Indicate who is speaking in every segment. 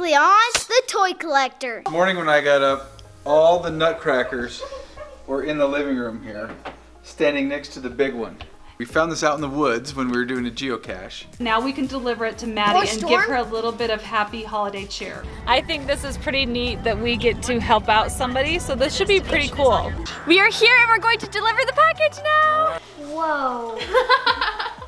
Speaker 1: previously on The Toy Collector.
Speaker 2: This morning when I got up, all the Nutcrackers were in the living room here, standing next to the big one. We found this out in the woods when we were doing a geocache.
Speaker 3: Now we can deliver it to Maddie and give her a little bit of happy holiday cheer. I think this is pretty neat that we get to help out somebody, so this should be pretty cool. We are here and we're going to deliver the package now!
Speaker 1: Whoa.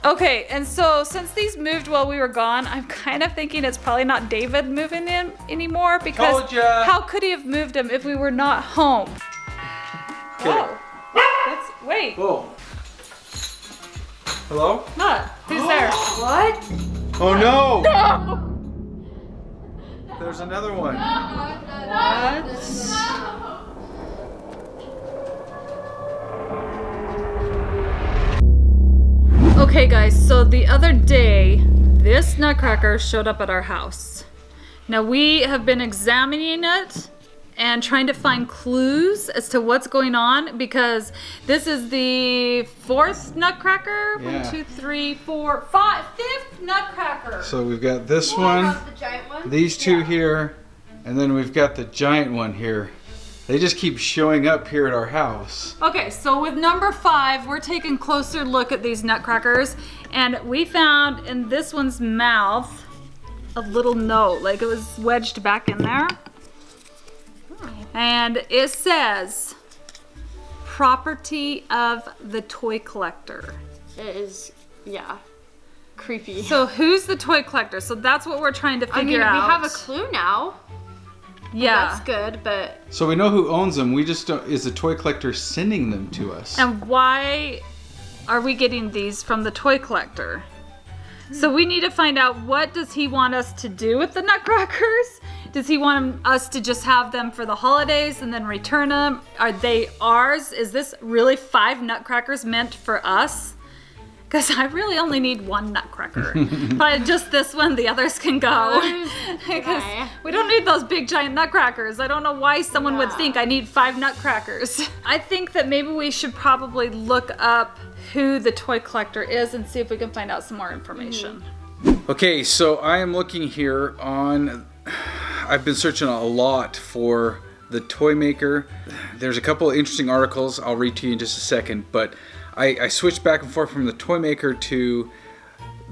Speaker 3: Okay, and so since these moved while we were gone, I'm kind of thinking it's probably not David moving in anymore because how could he have moved them if we were not home? Whoa. Wait.
Speaker 2: Whoa. Hello?
Speaker 3: Nut, who's there?
Speaker 1: What?
Speaker 2: Oh no!
Speaker 3: No!
Speaker 2: There's another one.
Speaker 3: What? Okay guys, so the other day, this Nutcracker showed up at our house. Now we have been examining it and trying to find clues as to what's going on because this is the fourth Nutcracker.
Speaker 2: Yeah.
Speaker 3: 1, 2, 3, 4, 5, fifth Nutcracker.
Speaker 2: So we've got this one, these two here, and then we've got the giant one here. They just keep showing up here at our house.
Speaker 3: Okay, so with number 5, we're taking a closer look at these Nutcrackers, and we found in this one's mouth a little note, like it was wedged back in there. And it says, property of the toy collector.
Speaker 4: It is, yeah, creepy.
Speaker 3: So who's the toy collector? So that's what we're trying to figure out.
Speaker 4: We have a clue now.
Speaker 3: Yeah.
Speaker 4: That's good, but...
Speaker 2: So we know who owns them, we just don't, is the toy collector sending them to us?
Speaker 3: And why are we getting these from the toy collector? So we need to find out, what does he want us to do with the Nutcrackers? Does he want us to just have them for the holidays and then return them? Are they ours? Is this really 5 Nutcrackers meant for us? Because I really only need 1 Nutcracker. Probably just this one, the others can go. Because we don't need those big giant Nutcrackers. I don't know why someone would think I need 5 Nutcrackers. I think that maybe we should probably look up who the toy collector is and see if we can find out some more information.
Speaker 2: Okay, so I am looking here on, I've been searching a lot for the toy maker. There's a couple of interesting articles I'll read to you in just a second, but I switched back and forth from the toy maker to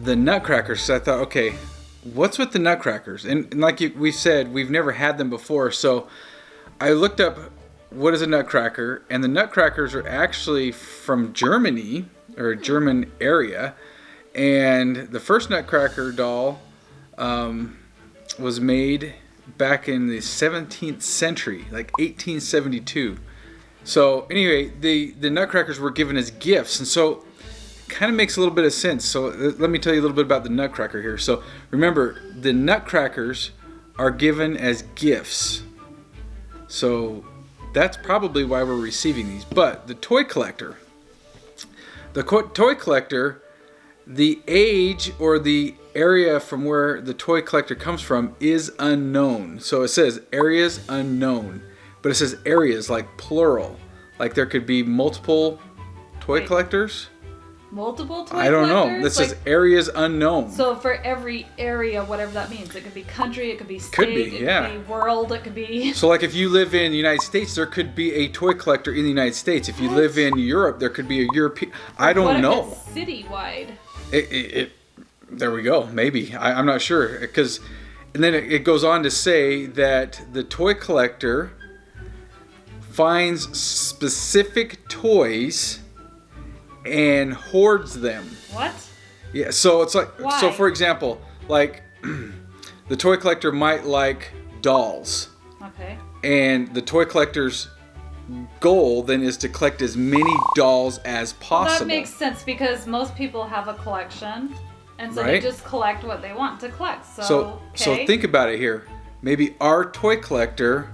Speaker 2: the Nutcrackers. So I thought, okay, what's with the Nutcrackers? And like we said, we've never had them before. So I looked up what is a Nutcracker, and the Nutcrackers are actually from Germany, or a German area. And the first Nutcracker doll was made back in the 17th century, like 1872. So anyway, the Nutcrackers were given as gifts, and so it kind of makes a little bit of sense. So let me tell you a little bit about the Nutcracker here. So remember, the Nutcrackers are given as gifts. So that's probably why we're receiving these. But the toy collector, the age or the area from where the toy collector comes from is unknown. So it says areas unknown. But it says areas, like plural. Like there could be multiple toy collectors.
Speaker 3: Multiple toy collectors?
Speaker 2: I don't know. This says areas unknown.
Speaker 3: So for every area, whatever that means. It could be country, it could be state,
Speaker 2: could be,
Speaker 3: it
Speaker 2: yeah.
Speaker 3: could be world, it could be...
Speaker 2: So like if you live in the United States, there could be a toy collector in the United States. If you live in Europe, there could be a European... I don't know.
Speaker 3: What if it's citywide?
Speaker 2: There we go. Maybe. I'm not sure. And then it goes on to say that the toy collector finds specific toys and hoards them.
Speaker 3: What?
Speaker 2: Yeah, so it's like,
Speaker 3: why?
Speaker 2: So for example, like the toy collector might like dolls.
Speaker 3: Okay.
Speaker 2: And the toy collector's goal then is to collect as many dolls as possible.
Speaker 3: Well, that makes sense because most people have a collection, and so
Speaker 2: Right?
Speaker 3: they just collect what they want to collect.
Speaker 2: So think about it here. Maybe our toy collector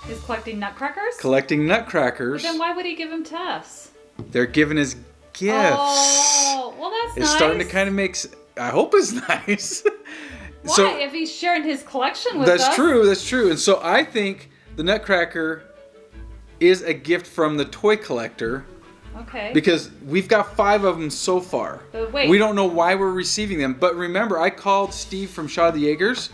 Speaker 3: is collecting Nutcrackers?
Speaker 2: collecting Nutcrackers.
Speaker 3: But then why would he give them to us?
Speaker 2: They're given as gifts.
Speaker 3: Oh, well that's
Speaker 2: It's
Speaker 3: nice.
Speaker 2: starting to kind of make, I hope it's nice.
Speaker 3: Why?
Speaker 2: So,
Speaker 3: if he's sharing his collection with us?
Speaker 2: that's true. And so I think the Nutcracker is a gift from the toy collector.
Speaker 3: Okay.
Speaker 2: Because we've got 5 of them so far.
Speaker 3: But wait.
Speaker 2: We don't know why we're receiving them. But remember, I called Steve from Shaw the Jaegers,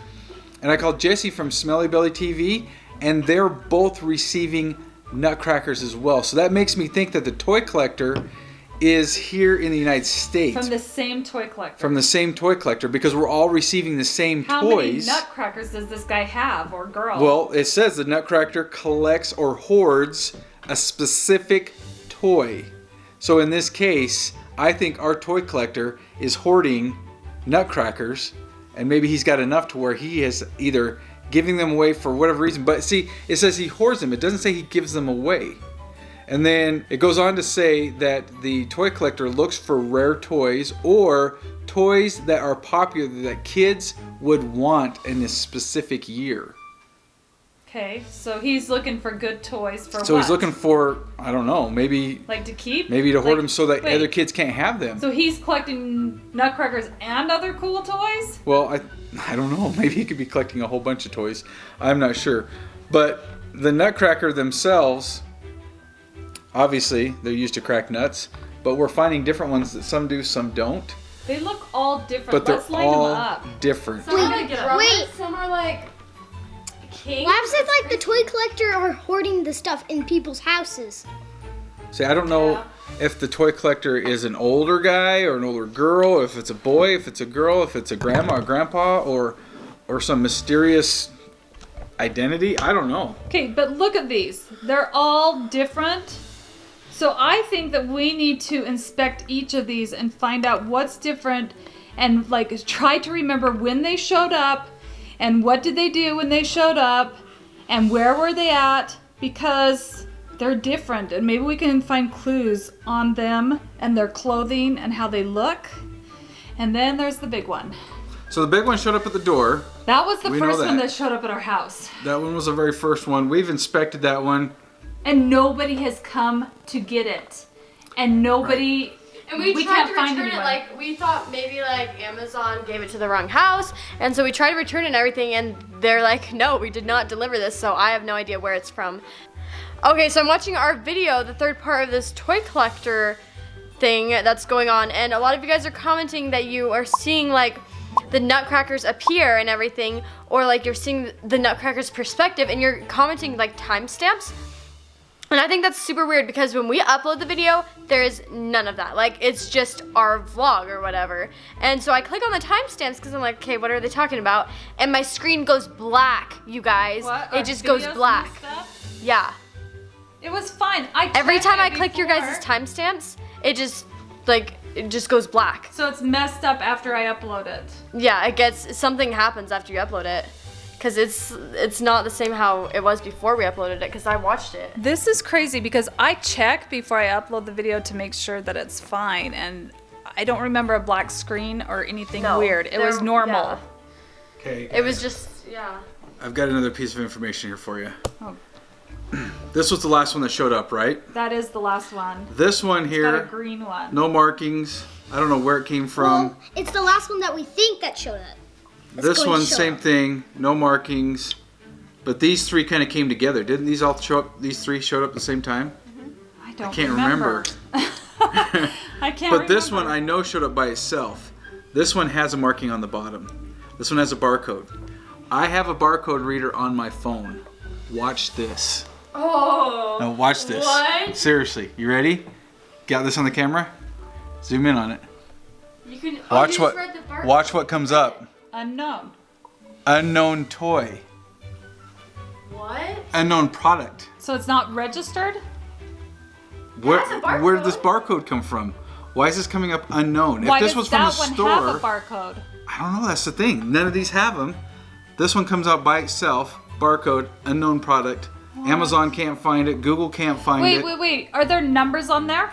Speaker 2: and I called Jesse from Smelly Belly TV, and they're both receiving Nutcrackers as well. So that makes me think that the toy collector is here in the United States.
Speaker 3: From the same toy collector.
Speaker 2: From the same toy collector, because we're all receiving the same
Speaker 3: How
Speaker 2: toys.
Speaker 3: many Nutcrackers does this guy have, or girl?
Speaker 2: Well, it says the Nutcracker collects or hoards a specific toy. So in this case, I think our toy collector is hoarding Nutcrackers, and maybe he's got enough to where he is either giving them away for whatever reason. But see, it says he hoards them. It doesn't say he gives them away. And then it goes on to say that the toy collector looks for rare toys or toys that are popular that kids would want in a specific year.
Speaker 3: Okay, so he's looking for good toys for
Speaker 2: So
Speaker 3: what?
Speaker 2: he's looking for, I don't know, maybe
Speaker 3: Like to keep?
Speaker 2: to hoard
Speaker 3: Like-
Speaker 2: them so that
Speaker 3: wait.
Speaker 2: other kids can't have them.
Speaker 3: So he's collecting Nutcrackers and other cool toys?
Speaker 2: Well, I don't know. Maybe he could be collecting a whole bunch of toys. I'm not sure. But the Nutcracker themselves, obviously, they're used to crack nuts. But we're finding different ones that some do, some don't.
Speaker 3: They look all different.
Speaker 2: But they're
Speaker 3: Let's line
Speaker 2: all
Speaker 3: them up.
Speaker 2: different.
Speaker 4: Some are
Speaker 1: Wait,
Speaker 4: like drummers,
Speaker 1: wait.
Speaker 4: some are like kings.
Speaker 1: Labs is like the toy collector are hoarding the stuff in people's houses.
Speaker 2: See, I don't know if the toy collector is an older guy or an older girl, if it's a boy, if it's a girl, if it's a grandma or grandpa, or some mysterious identity. I don't know.
Speaker 3: Okay, but look at these. They're all different. So I think that we need to inspect each of these and find out what's different and like try to remember when they showed up and what did they do when they showed up and where were they at, because they're different and maybe we can find clues on them and their clothing and how they look. And then there's the big one.
Speaker 2: So the big one showed up at the door.
Speaker 3: That was the
Speaker 2: We know
Speaker 3: first one
Speaker 2: that.
Speaker 3: that showed up at our house.
Speaker 2: That one was the very first one. We've inspected that one.
Speaker 3: And nobody has come to get it. And nobody...
Speaker 4: And we tried
Speaker 3: can't
Speaker 4: to
Speaker 3: find
Speaker 4: return it,
Speaker 3: anyone.
Speaker 4: like, we thought maybe, like, Amazon gave it to the wrong house, and so we tried to return it and everything, and they're like, no, we did not deliver this, so I have no idea where it's from. Okay, so I'm watching our video, the third part of this toy collector thing that's going on, and a lot of you guys are commenting that you are seeing, like, the Nutcrackers appear and everything, or, like, you're seeing the Nutcrackers perspective, and you're commenting, like, timestamps. And I think that's super weird because when we upload the video, there is none of that. Like, it's just our vlog or whatever. And so I click on the timestamps because I'm like, okay, what are they talking about? And my screen goes black, you guys.
Speaker 3: What?
Speaker 4: It
Speaker 3: Our
Speaker 4: just goes
Speaker 3: videos
Speaker 4: black.
Speaker 3: messed up?
Speaker 4: Yeah.
Speaker 3: It was fine.
Speaker 4: Every
Speaker 3: checked
Speaker 4: time I
Speaker 3: it
Speaker 4: click your
Speaker 3: before.
Speaker 4: guys' timestamps, it just goes black.
Speaker 3: So it's messed up after I upload it.
Speaker 4: Yeah, something happens after you upload it. Because it's not the same how it was before we uploaded it, because I watched it.
Speaker 3: This is crazy because I check before I upload the video to make sure that it's fine, and I don't remember a black screen or anything
Speaker 4: No,
Speaker 3: weird. It was
Speaker 4: there-
Speaker 3: normal.
Speaker 4: yeah.
Speaker 2: Okay.
Speaker 4: It was just, yeah.
Speaker 2: I've got another piece of information here for you.
Speaker 3: Oh.
Speaker 2: This was the last one that showed up, right?
Speaker 3: That is the last one.
Speaker 2: This one
Speaker 3: Got a
Speaker 2: here,
Speaker 3: green one.
Speaker 2: no markings. I don't know where it came from.
Speaker 1: Well, it's the last one that we think that showed up.
Speaker 2: This
Speaker 1: going
Speaker 2: one,
Speaker 1: to show
Speaker 2: same
Speaker 1: up.
Speaker 2: thing, no markings. But these three kind of came together. Didn't these all show up? These three showed up at the same time?
Speaker 3: I don't
Speaker 2: Can't remember.
Speaker 3: I can't
Speaker 2: But this
Speaker 3: remember.
Speaker 2: one I know showed up by itself. This one has a marking on the bottom. This one has a barcode. I have a barcode reader on my phone. Watch this.
Speaker 4: Oh.
Speaker 2: No, watch this.
Speaker 4: What?
Speaker 2: Seriously, you ready? Got this on the camera? Zoom in on it.
Speaker 4: You can
Speaker 2: Watch what comes up.
Speaker 3: Unknown.
Speaker 2: Unknown toy.
Speaker 4: What?
Speaker 2: Unknown product.
Speaker 3: So it's not registered?
Speaker 2: Where,
Speaker 4: That's a barcode.
Speaker 2: where did this barcode come from? Why is this coming up unknown?
Speaker 3: Why
Speaker 2: if this
Speaker 3: does
Speaker 2: was from
Speaker 3: that
Speaker 2: the
Speaker 3: one
Speaker 2: store,
Speaker 3: have a barcode?
Speaker 2: I don't know. That's the thing. None of these have them. This one comes out by itself. Barcode, unknown product. Amazon can't find it. Google can't find it.
Speaker 3: Wait. Are there numbers on there?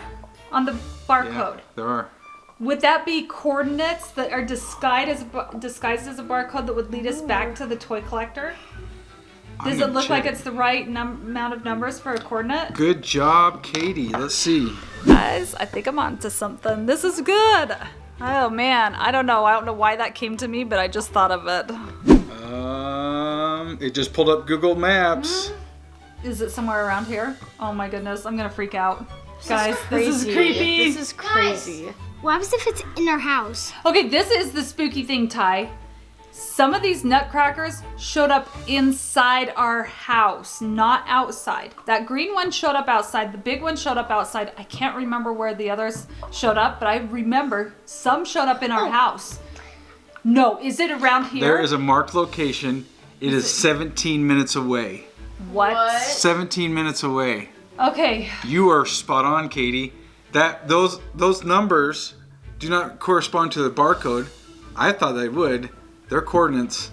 Speaker 3: On the barcode?
Speaker 2: Yeah, there are.
Speaker 3: Would that be coordinates that are disguised as a barcode that would lead us back to the toy collector? Does it look like it's the right amount of numbers for a coordinate?
Speaker 2: Good job, Katie. Let's see.
Speaker 3: Guys, I think I'm onto something. This is good. Oh man, I don't know. I don't know why that came to me, but I just thought of it.
Speaker 2: It just pulled up Google Maps.
Speaker 3: Is it somewhere around here? Oh my goodness, I'm gonna freak out. Guys, this is
Speaker 4: Crazy.
Speaker 3: creepy.
Speaker 4: This is crazy.
Speaker 1: What happens if it's in our house?
Speaker 3: Okay, this is the spooky thing, Ty. Some of these nutcrackers showed up inside our house, not outside. That green one showed up outside. The big one showed up outside. I can't remember where the others showed up, but I remember some showed up in our house. No, is it around here?
Speaker 2: There is a marked location. It is 17 minutes away.
Speaker 3: What?
Speaker 2: 17 minutes away.
Speaker 3: Okay.
Speaker 2: You are spot on, Katie. Those numbers do not correspond to the barcode. I thought they would. Their coordinates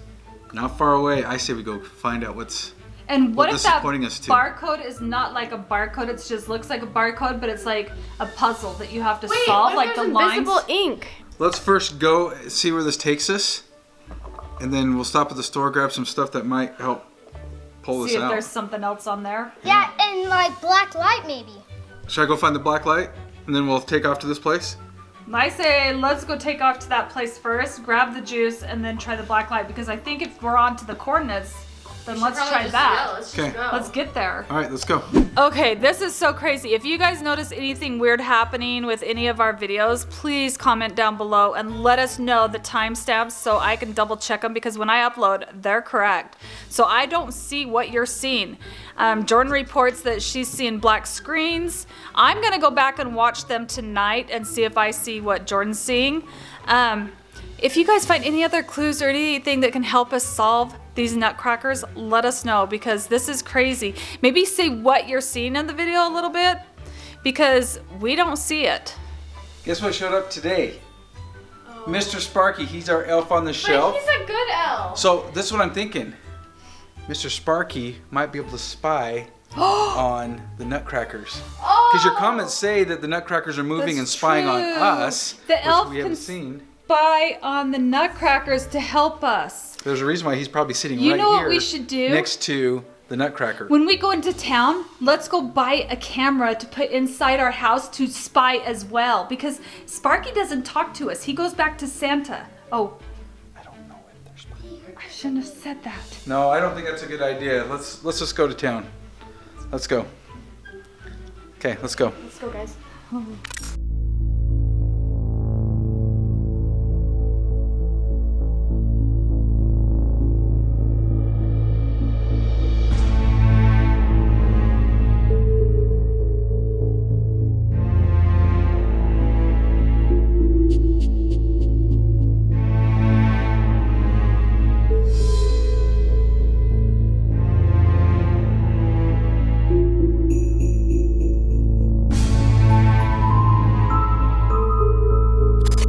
Speaker 2: not far away. I say we go find out what
Speaker 3: if
Speaker 2: this
Speaker 3: that
Speaker 2: is pointing us to.
Speaker 3: barcode is not like a barcode? It just looks like a barcode, but it's like a puzzle that you have to
Speaker 4: Wait,
Speaker 3: solve,
Speaker 4: what
Speaker 3: like
Speaker 4: if
Speaker 3: the
Speaker 4: there's
Speaker 3: lines.
Speaker 4: invisible ink?
Speaker 2: Let's first go see where this takes us, and then we'll stop at the store, grab some stuff that might help pull
Speaker 3: See
Speaker 2: this
Speaker 3: if
Speaker 2: out.
Speaker 3: there's something else on there.
Speaker 1: Yeah, and like black light maybe.
Speaker 2: Should I go find the black light, and then we'll take off to this place?
Speaker 3: I say let's go take off to that place first, grab the juice, and then try the black light, because I think if we're on to the coordinates, then let's try that.
Speaker 4: Let's
Speaker 2: Okay.
Speaker 4: just go.
Speaker 3: Let's get there.
Speaker 2: All right, let's go.
Speaker 3: Okay, this is so crazy. If you guys notice anything weird happening with any of our videos, please comment down below and let us know the timestamps so I can double check them, because when I upload, they're correct. So I don't see what you're seeing. Jordan reports that she's seeing black screens. I'm gonna go back and watch them tonight and see if I see what Jordan's seeing. If you guys find any other clues or anything that can help us solve these nutcrackers, let us know, because this is crazy. Maybe say what you're seeing in the video a little bit, because we don't see it.
Speaker 2: Guess what showed up today? Mr. Sparky. He's our elf on the
Speaker 4: But
Speaker 2: shelf.
Speaker 4: he's a good elf.
Speaker 2: So this is what I'm thinking. Mr. Sparky might be able to spy on the Nutcrackers. Because your comments say that the Nutcrackers are moving
Speaker 3: That's
Speaker 2: and spying on
Speaker 3: true.
Speaker 2: us,
Speaker 3: The
Speaker 2: which
Speaker 3: elf
Speaker 2: we
Speaker 3: can
Speaker 2: haven't seen.
Speaker 3: spy on the nutcrackers to help us.
Speaker 2: There's a reason why he's probably sitting
Speaker 3: You
Speaker 2: right
Speaker 3: know what
Speaker 2: here
Speaker 3: we should do?
Speaker 2: next to the Nutcracker.
Speaker 3: When we go into town, let's go buy a camera to put inside our house to spy as well, because Sparky doesn't talk to us. He goes back to Santa. Oh,
Speaker 2: I don't know if they're spying.
Speaker 3: I shouldn't have said that.
Speaker 2: No, I don't think that's a good idea. Let's just go to town. Let's go. Okay, let's go.
Speaker 4: Let's go, guys.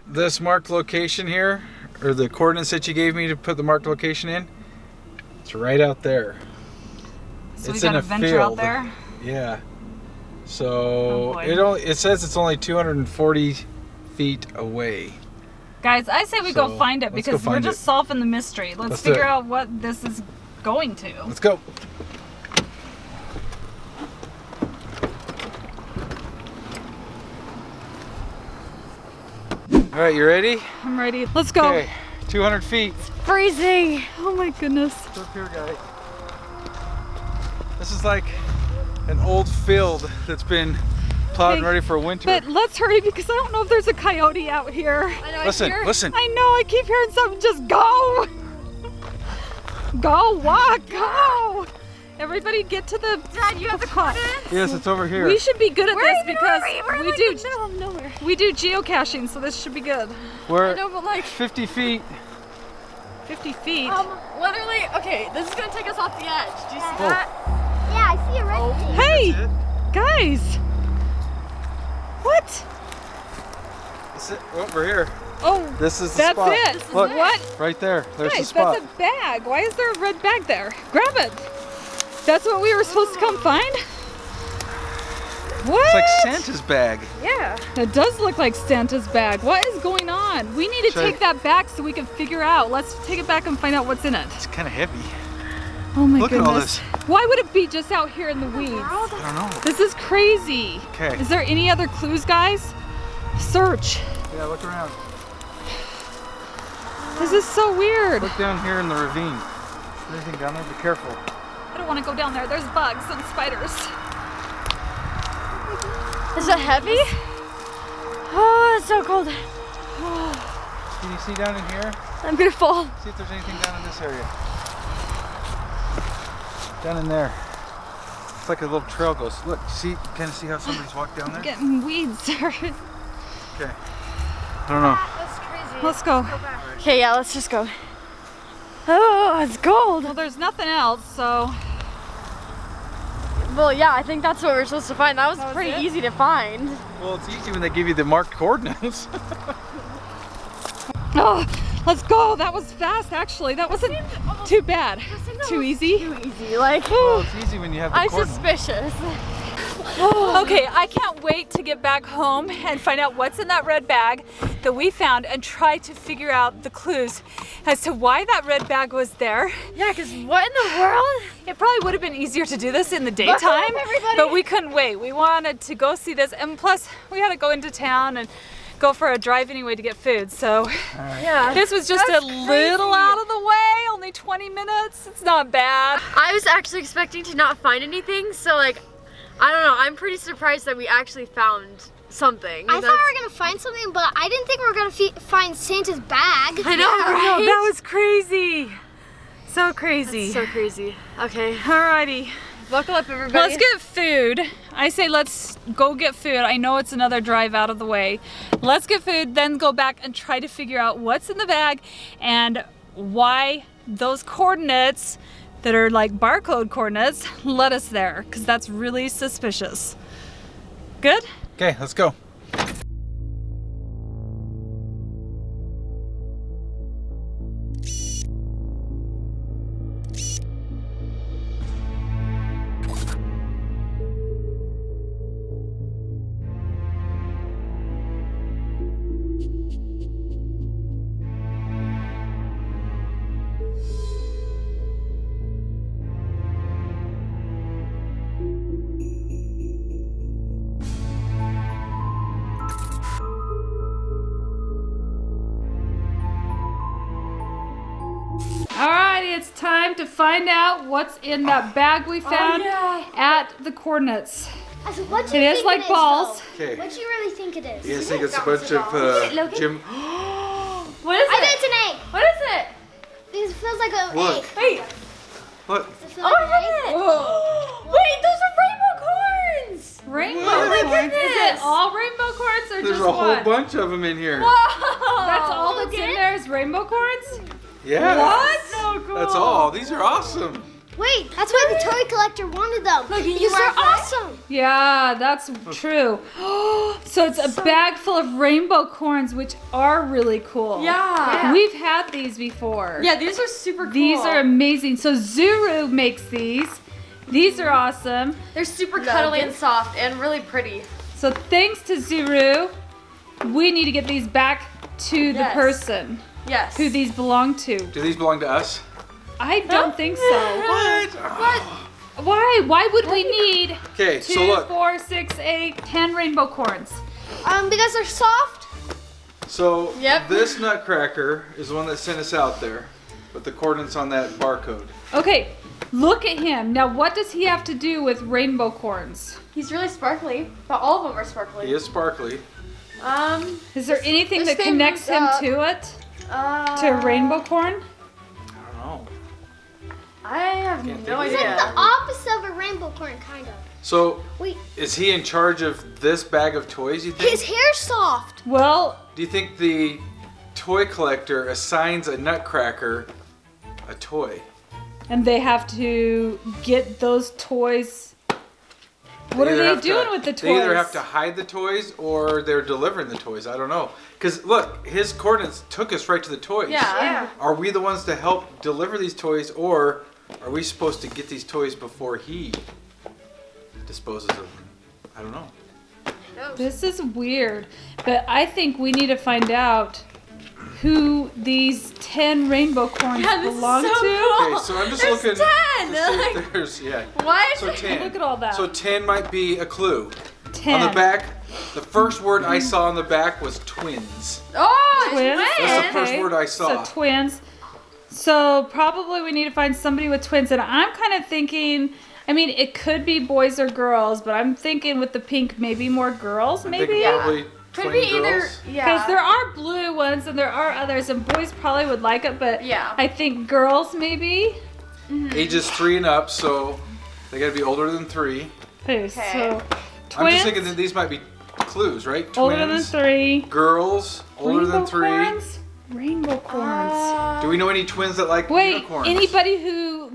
Speaker 2: This marked location here, or the coordinates that you gave me to put the marked location in, it's right out there.
Speaker 3: So
Speaker 2: It's
Speaker 3: we
Speaker 2: in
Speaker 3: gotta
Speaker 2: a
Speaker 3: venture
Speaker 2: field.
Speaker 3: out there.
Speaker 2: Yeah.
Speaker 3: Oh,
Speaker 2: So
Speaker 3: boy.
Speaker 2: it says it's only 240 feet away.
Speaker 3: Guys, I say we go
Speaker 2: So,
Speaker 3: find it,
Speaker 2: let's go
Speaker 3: because we're
Speaker 2: find
Speaker 3: just
Speaker 2: it.
Speaker 3: solving the mystery. Let's
Speaker 2: Let's do
Speaker 3: figure
Speaker 2: it.
Speaker 3: out what this is going to.
Speaker 2: Let's go. All right, you ready?
Speaker 3: I'm ready. Let's go.
Speaker 2: Okay, 200 feet.
Speaker 4: Freezing.
Speaker 3: Oh my goodness.
Speaker 2: Up here, guy. This is like an old field that's been plowed and
Speaker 3: Hey,
Speaker 2: ready for winter.
Speaker 3: But let's hurry, because I don't know if there's a coyote out here.
Speaker 4: I know.
Speaker 2: Listen,
Speaker 4: I hear.
Speaker 2: listen.
Speaker 3: I know, I keep hearing something. Just go. Go, walk, go. Everybody get to the...
Speaker 4: Dad, you have the coordinates?
Speaker 2: Yes, it's over here.
Speaker 3: We should be good at
Speaker 4: We're
Speaker 3: this,
Speaker 4: in
Speaker 3: because
Speaker 4: Nori. We're
Speaker 3: we
Speaker 4: like
Speaker 3: do
Speaker 4: in the middle of nowhere.
Speaker 3: we do geocaching, so this should be good.
Speaker 2: We're
Speaker 4: I know, but like
Speaker 2: 50 feet.
Speaker 3: 50 feet.
Speaker 4: literally. Okay, this is gonna take us off the edge. Do you see
Speaker 2: Oh.
Speaker 4: that?
Speaker 1: Yeah, I see a red thing.
Speaker 3: Hey,
Speaker 2: That's it.
Speaker 3: guys. What?
Speaker 2: That's it. Over here.
Speaker 3: Oh,
Speaker 2: This is the
Speaker 3: that's
Speaker 2: spot.
Speaker 3: it.
Speaker 4: This is
Speaker 2: Look,
Speaker 4: it.
Speaker 3: What?
Speaker 2: right there. There's the
Speaker 3: Guys,
Speaker 2: spot.
Speaker 3: that's a bag. Why is there a red bag there? Grab it. That's what we were supposed to come find? What?
Speaker 2: It's like Santa's bag.
Speaker 4: Yeah.
Speaker 3: It does look like Santa's bag. What is going on? We need to
Speaker 2: Should I-
Speaker 3: take that back so we can figure out. Let's take it back and find out what's in it.
Speaker 2: It's kind of heavy.
Speaker 3: Oh my
Speaker 2: Look at
Speaker 3: goodness.
Speaker 2: all this.
Speaker 3: Why would it be just out here in the weeds?
Speaker 2: I don't know.
Speaker 3: This is crazy.
Speaker 2: Okay.
Speaker 3: Is there any other clues, guys? Search.
Speaker 2: Yeah, look around.
Speaker 3: This is so weird.
Speaker 2: Look down here in the ravine. Is there anything down there? Be careful.
Speaker 3: I don't want to go down there. There's bugs and spiders.
Speaker 4: Is it heavy? Oh, it's so cold.
Speaker 2: Can you see down in here?
Speaker 4: I'm gonna fall.
Speaker 2: See if there's anything down in this area. Down in there. It's like a little trail goes. Look, see, kind of see how somebody's walked down there?
Speaker 3: Getting weeds.
Speaker 2: Okay. I don't know.
Speaker 4: That's crazy.
Speaker 3: Let's go.
Speaker 4: Okay, yeah, let's just go. Oh, it's gold.
Speaker 3: Well, there's nothing else, so.
Speaker 4: Well, yeah, I think that's what we're supposed to find. That was
Speaker 3: That was
Speaker 4: pretty
Speaker 3: it?
Speaker 4: easy to find.
Speaker 2: Well, it's easy when they give you the marked coordinates.
Speaker 3: Oh, let's go. That was fast, actually. That wasn't too bad. Too easy.
Speaker 4: Too easy, like.
Speaker 2: Well, it's easy when you have the
Speaker 4: I'm
Speaker 2: coordinates.
Speaker 4: suspicious.
Speaker 3: Okay, I can't wait to get back home and find out what's in that red bag that we found and try to figure out the clues as to why that red bag was there.
Speaker 4: Yeah, because what in the world?
Speaker 3: It probably would have been easier to do this in the daytime,
Speaker 4: up, everybody.
Speaker 3: but we couldn't wait. We wanted to go see this, and plus we had to go into town and go for a drive anyway to get food. So
Speaker 4: Yeah.
Speaker 3: this was just
Speaker 4: That's
Speaker 3: a little out of the way, only 20 minutes. It's not bad.
Speaker 4: I was actually expecting to not find anything, so like, I don't know. I'm pretty surprised that we actually found something.
Speaker 1: I thought we were gonna find something, but I didn't think we were gonna find Santa's bag.
Speaker 4: I know, right?
Speaker 3: Oh, that was crazy. So crazy.
Speaker 4: So crazy. Okay,
Speaker 3: Alrighty.
Speaker 4: buckle up, everybody.
Speaker 3: Let's get food. I say let's go get food. I know it's another drive out of the way. Let's get food, then go back and try to figure out what's in the bag and why those coordinates that are like barcode coordinates led us there, because that's really suspicious. Good?
Speaker 2: Okay, let's go.
Speaker 3: Alrighty, it's time to find out what's in that bag we found at the coordinates.
Speaker 1: So what do you
Speaker 3: It is
Speaker 1: think
Speaker 3: like
Speaker 1: it is,
Speaker 3: balls.
Speaker 1: though?
Speaker 2: Okay.
Speaker 1: What do you really think it is?
Speaker 2: You guys think it's a bunch of
Speaker 1: Logan?
Speaker 2: gym?
Speaker 4: What is
Speaker 1: I
Speaker 4: it?
Speaker 1: bet it's an egg.
Speaker 4: What is it?
Speaker 1: This feels like an
Speaker 2: Look.
Speaker 1: egg.
Speaker 4: Wait.
Speaker 2: What?
Speaker 1: Does it feel
Speaker 4: Oh,
Speaker 1: like an
Speaker 4: look
Speaker 1: egg?
Speaker 4: at it. Wait, those are rainbow corns.
Speaker 3: Rainbow
Speaker 2: Oh my
Speaker 3: corns. Is
Speaker 4: goodness.
Speaker 3: it all rainbow corns or
Speaker 2: There's
Speaker 3: just
Speaker 2: a whole
Speaker 3: one?
Speaker 2: bunch of them in here.
Speaker 4: Whoa.
Speaker 3: That's all that's
Speaker 4: Look
Speaker 3: in
Speaker 4: at
Speaker 3: there is rainbow corns?
Speaker 2: Yeah.
Speaker 3: What? So cool.
Speaker 2: That's all. These are awesome.
Speaker 1: Wait, that's why the toy collector wanted them.
Speaker 4: Look, you
Speaker 1: because they're
Speaker 4: like that?
Speaker 1: awesome.
Speaker 3: Yeah, that's true. So it's a bag full of rainbow corns, which are really cool.
Speaker 4: Yeah.
Speaker 3: We've had these before.
Speaker 4: Yeah, these are super cool.
Speaker 3: These are amazing. So Zuru makes these. These are awesome.
Speaker 4: They're super cuddly and soft and really pretty.
Speaker 3: So thanks to Zuru, we need to get these back to the
Speaker 4: Yes.
Speaker 3: person
Speaker 4: Yes.
Speaker 3: who these belong to.
Speaker 2: Do these belong to us?
Speaker 3: I don't think so.
Speaker 2: What?
Speaker 3: Why? Why would we need
Speaker 2: Okay,
Speaker 3: 2,
Speaker 2: so look.
Speaker 3: 4, 6, 8, 10 rainbow corns?
Speaker 1: Because they're soft.
Speaker 2: So
Speaker 4: Yep.
Speaker 2: this Nutcracker is the one that sent us out there with the coordinates on that barcode.
Speaker 3: Okay, look at him. Now what does he have to do with rainbow corns?
Speaker 4: He's really sparkly, but all of them are sparkly.
Speaker 2: He is sparkly.
Speaker 3: Is there anything
Speaker 4: this
Speaker 3: that
Speaker 4: thing
Speaker 3: connects
Speaker 4: moves
Speaker 3: him
Speaker 4: up.
Speaker 3: to it? To a rainbow corn?
Speaker 2: I don't know.
Speaker 4: I have
Speaker 2: Can't
Speaker 4: no
Speaker 2: think
Speaker 1: It's
Speaker 2: of
Speaker 1: like the opposite of a rainbow corn, kind of.
Speaker 2: So
Speaker 1: Wait,
Speaker 2: is he in charge of this bag of toys, you think?
Speaker 1: his hair's soft.
Speaker 3: Well,
Speaker 2: Do you think the toy collector assigns a Nutcracker a toy?
Speaker 3: and they have to get those toys. What are
Speaker 2: either
Speaker 3: they
Speaker 2: have
Speaker 3: doing
Speaker 2: to-
Speaker 3: with the toys?
Speaker 2: They either have to hide the toys or they're delivering the toys. I don't know. Because look, his coordinates took us right to the toys.
Speaker 4: Yeah.
Speaker 2: Are we the ones to help deliver these toys, or are we supposed to get these toys before he disposes of them? I don't know.
Speaker 3: This is weird, but I think we need to find out who these 10 rainbow corns
Speaker 4: Yeah, this is
Speaker 3: belong
Speaker 4: so
Speaker 3: to.
Speaker 4: cool.
Speaker 2: Okay, so I'm just
Speaker 4: There's
Speaker 2: looking
Speaker 4: 10.
Speaker 2: to see if there's, yeah.
Speaker 4: What?
Speaker 2: So 10.
Speaker 3: Look at all that.
Speaker 2: So 10 might be a clue.
Speaker 3: 10.
Speaker 2: On the back, the first word I saw on the back was twins.
Speaker 4: Oh,
Speaker 3: Twins.
Speaker 2: That's the first word I saw.
Speaker 3: So twins. So probably we need to find somebody with twins. And I'm kind of thinking, I mean, it could be boys or girls, but I'm thinking with the pink, maybe more girls,
Speaker 2: I
Speaker 3: maybe?
Speaker 2: think probably
Speaker 4: Could
Speaker 2: twin
Speaker 4: be either,
Speaker 2: girls?
Speaker 3: Because
Speaker 4: yeah.
Speaker 3: there are blue ones and there are others, and boys probably would like it, but
Speaker 4: Yeah.
Speaker 3: I think girls maybe.
Speaker 2: Ages 3 and up, so they gotta be older than 3.
Speaker 3: Okay, so
Speaker 2: I'm
Speaker 3: twins,
Speaker 2: just thinking that these might be clues, right?
Speaker 3: older than
Speaker 2: Twins,
Speaker 3: 3.
Speaker 2: girls, older than 3.
Speaker 3: Rainbocorns.
Speaker 2: Do we know any twins that like
Speaker 3: Wait,
Speaker 2: unicorns?
Speaker 3: anybody who,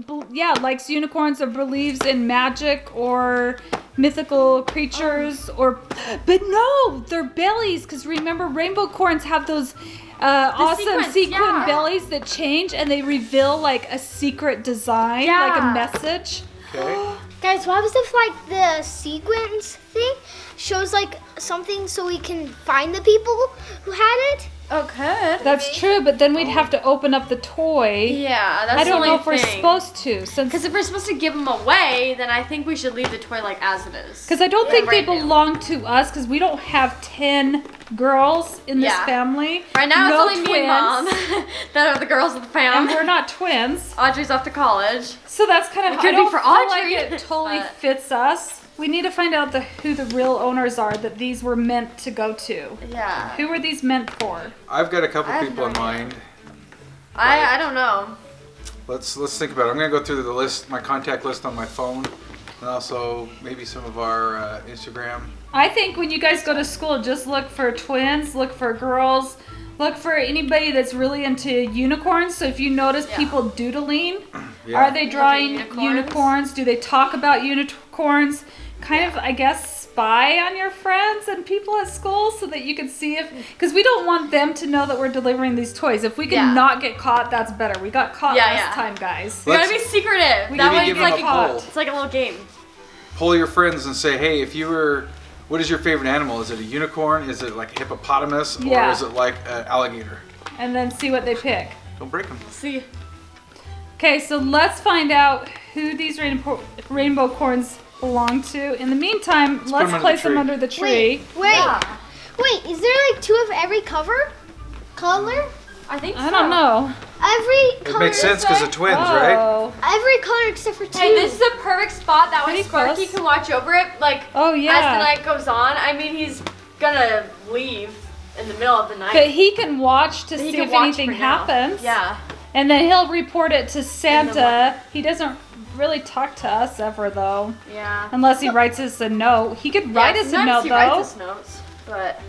Speaker 3: likes unicorns or believes in magic or mythical creatures but no, they're bellies, because remember Rainbocorns have those awesome
Speaker 4: sequins,
Speaker 3: sequin
Speaker 4: yeah.
Speaker 3: bellies that change and they reveal like a secret design, like a
Speaker 4: Yeah.
Speaker 3: message.
Speaker 2: Okay.
Speaker 1: Guys, what happens if like the sequence thing shows like something so we can find the people who had it?
Speaker 4: Oh, could.
Speaker 3: That's true, but then we'd have to open up the toy.
Speaker 4: Yeah, that's
Speaker 3: I
Speaker 4: the
Speaker 3: don't
Speaker 4: only
Speaker 3: know if we're
Speaker 4: thing.
Speaker 3: supposed to, since
Speaker 4: Because if we're supposed to give them away, then I think we should leave the toy like as it is.
Speaker 3: because I don't think they
Speaker 4: brand new.
Speaker 3: belong to us, because we don't have 10 girls in this
Speaker 4: Yeah.
Speaker 3: family.
Speaker 4: Right now
Speaker 3: no
Speaker 4: it's only me and Mom
Speaker 3: twins,
Speaker 4: that are the girls of the
Speaker 3: and
Speaker 4: fam.
Speaker 3: we're not twins.
Speaker 4: Audrey's off to college.
Speaker 3: So that's kind of
Speaker 4: It could
Speaker 3: I
Speaker 4: be
Speaker 3: don't
Speaker 4: for
Speaker 3: feel
Speaker 4: Audrey,
Speaker 3: like it totally
Speaker 4: but-
Speaker 3: fits us. We need to find out who the real owners are that these were meant to go to.
Speaker 4: Yeah.
Speaker 3: Who were these meant for?
Speaker 2: I've got a couple
Speaker 4: I have
Speaker 2: people
Speaker 4: no
Speaker 2: in
Speaker 4: idea.
Speaker 2: mind.
Speaker 4: I don't know.
Speaker 2: Let's think about it. I'm gonna go through the list, my contact list on my phone, and also maybe some of our Instagram.
Speaker 3: I think when you guys go to school, just look for twins, look for girls, look for anybody that's really into unicorns. So if you notice
Speaker 4: Yeah.
Speaker 3: people doodling,
Speaker 2: Yeah.
Speaker 3: are they drawing
Speaker 4: unicorns?
Speaker 3: unicorns? Do they talk about unicorns? Kind of, I guess, spy on your friends and people at school so that you can see if, because we don't want them to know that we're delivering these toys. If we can
Speaker 4: Yeah.
Speaker 3: not get caught, that's better. We got caught
Speaker 4: Yeah,
Speaker 3: last
Speaker 4: yeah.
Speaker 3: time, guys.
Speaker 4: We gotta
Speaker 2: Let's-
Speaker 4: be secretive.
Speaker 3: We
Speaker 4: That
Speaker 3: maybe
Speaker 4: way
Speaker 2: give
Speaker 4: it's
Speaker 2: them
Speaker 4: like
Speaker 2: a poll.
Speaker 4: it's like a little game.
Speaker 2: Poll your friends and say, hey, what is your favorite animal? Is it a unicorn? Is it like a hippopotamus?
Speaker 3: Yeah.
Speaker 2: Or is it like an alligator?
Speaker 3: And then see what they pick.
Speaker 2: Don't break them.
Speaker 4: See.
Speaker 3: Okay, so let's find out who these Rainbocorns belong to. In the meantime,
Speaker 2: put
Speaker 3: let's
Speaker 2: them under
Speaker 3: place
Speaker 2: the
Speaker 3: them
Speaker 2: tree.
Speaker 3: under the tree.
Speaker 1: Wait, is there like 2 of every color?
Speaker 4: I think so.
Speaker 3: I don't know.
Speaker 1: Every
Speaker 2: It
Speaker 1: color.
Speaker 2: makes sense because of twins, right?
Speaker 3: Oh.
Speaker 1: Every color except for 2.
Speaker 4: Hey, this is a perfect spot. That way
Speaker 3: Pretty
Speaker 4: Sparky
Speaker 3: close.
Speaker 4: can watch over it. Like
Speaker 3: Oh,
Speaker 4: as the
Speaker 3: yeah.
Speaker 4: night goes on. I mean, he's gonna leave in the middle of the night.
Speaker 3: But he can watch to
Speaker 4: He
Speaker 3: see
Speaker 4: can
Speaker 3: if
Speaker 4: watch
Speaker 3: anything
Speaker 4: for now.
Speaker 3: happens.
Speaker 4: Yeah.
Speaker 3: And then he'll report it to Santa.
Speaker 4: morning.
Speaker 3: He doesn't really talk to us ever, though.
Speaker 4: Yeah.
Speaker 3: Unless he writes us a note. He could write us a
Speaker 4: sometimes
Speaker 3: note,
Speaker 4: he
Speaker 3: though.
Speaker 4: writes us notes, but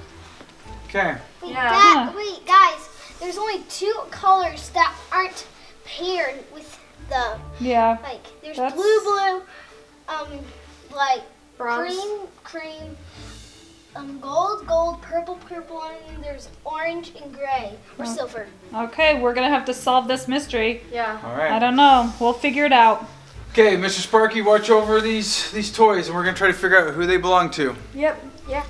Speaker 2: Okay.
Speaker 1: Wait,
Speaker 4: Yeah.
Speaker 1: wait, guys. There's only 2 colors that aren't paired with the
Speaker 3: Yeah.
Speaker 1: like. There's
Speaker 3: That's-
Speaker 1: blue, like
Speaker 4: Bronze.
Speaker 1: cream, gold, purple, and there's orange and gray or silver.
Speaker 3: Okay, we're going to have to solve this mystery.
Speaker 4: yeah.
Speaker 2: All
Speaker 3: I
Speaker 2: right.
Speaker 3: don't know. We'll figure it out.
Speaker 2: Okay, Mr. Sparky, watch over these toys, and we're gonna try to figure out who they belong to.
Speaker 4: Yep. Yeah.